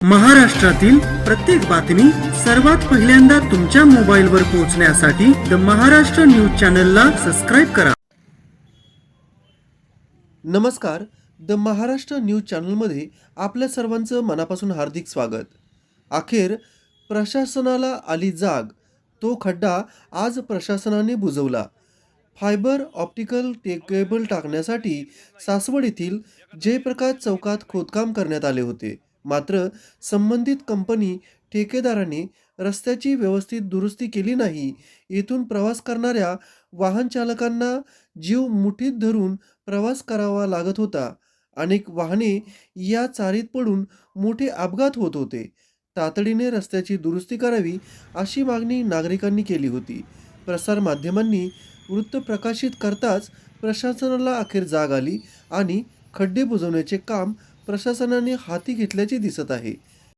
महाराष्ट्रातील प्रत्येक बातमी सर्वात पहिल्यांदा तुमच्या मोबाईलवर पोहोचण्यासाठी द महाराष्ट्र न्यूज चॅनलला सबस्क्राईब करा. नमस्कार, द महाराष्ट्र न्यूज चॅनलमध्ये आपल्या सर्वांचं मनापासून हार्दिक स्वागत. अखेर प्रशासनाला आली जाग. तो खड्डा आज प्रशासनाने बुजवला. फायबर ऑप्टिकल केबल टाकण्यासाठी सासवड येथील जयप्रकाश चौकात खोदकाम करण्यात आले होते. मात्र संबंधित कंपनी ठेकेदाराने रस्त्याची व्यवस्थित दुरुस्ती केली नाही. येथून प्रवास करणाऱ्या वाहन चालकांना जीव मुठीत धरून प्रवास करावा लागत होता. अनेक वाहने या चारीत पडून मोठे अपघात होत होते. तातडीने रस्त्याची दुरुस्ती करावी अशी मागणी नागरिकांनी केली होती. प्रसारमाध्यमांनी वृत्त प्रकाशित करताच प्रशासनाला अखेर जाग आली आणि खड्डे बुजवण्याचे काम प्रशासनाने हाती घेतल्याचे दिसत आहे.